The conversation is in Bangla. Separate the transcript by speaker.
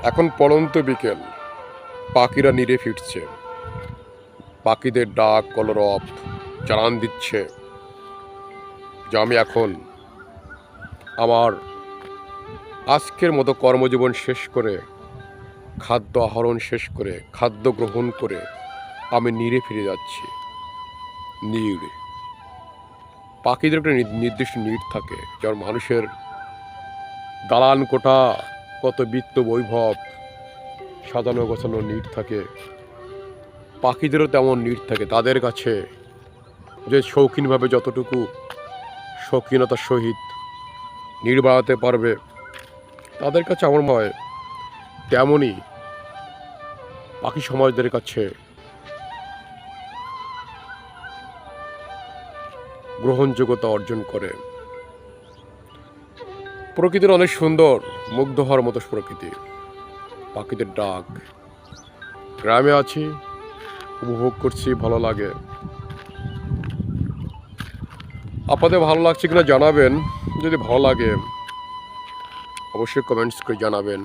Speaker 1: এখন পড়ন্ত বিকেল, পাখিরা নীড়ে ফিরছে। পাখিদের ডাক কলরব জানান দিচ্ছে যে আমি এখন আমার আজকের মতো কর্মজীবন শেষ করে, খাদ্য আহরণ শেষ করে, খাদ্য গ্রহণ করে আমি নীড়ে ফিরে যাচ্ছি। নীড়, পাখিদের একটা নির্দিষ্ট নীড় থাকে। যেমন মানুষের দালান কোঠা, কত বিত্ত বৈভব, সাজানো গোছানো নীড় থাকে, পাখিদেরও তেমন নীড় থাকে। তাদের কাছে যে শৌখিনভাবে যতটুকু শৌখিনতার সহিত নীড় বাড়াতে পারবে, তাদের কাছে আমার মনে হয় তেমনই পাখি সমাজদের কাছে গ্রহণযোগ্যতা অর্জন করে। প্রকৃতির অনেক সুন্দর, মুগ্ধ হওয়ার মতো প্রকৃতি। পাখিদের ডাক, গ্রামে আছি, উপভোগ করছি, ভালো লাগে। আপনাদের ভালো লাগছে কিনা জানাবেন। যদি ভালো লাগে অবশ্যই কমেন্টস করে জানাবেন।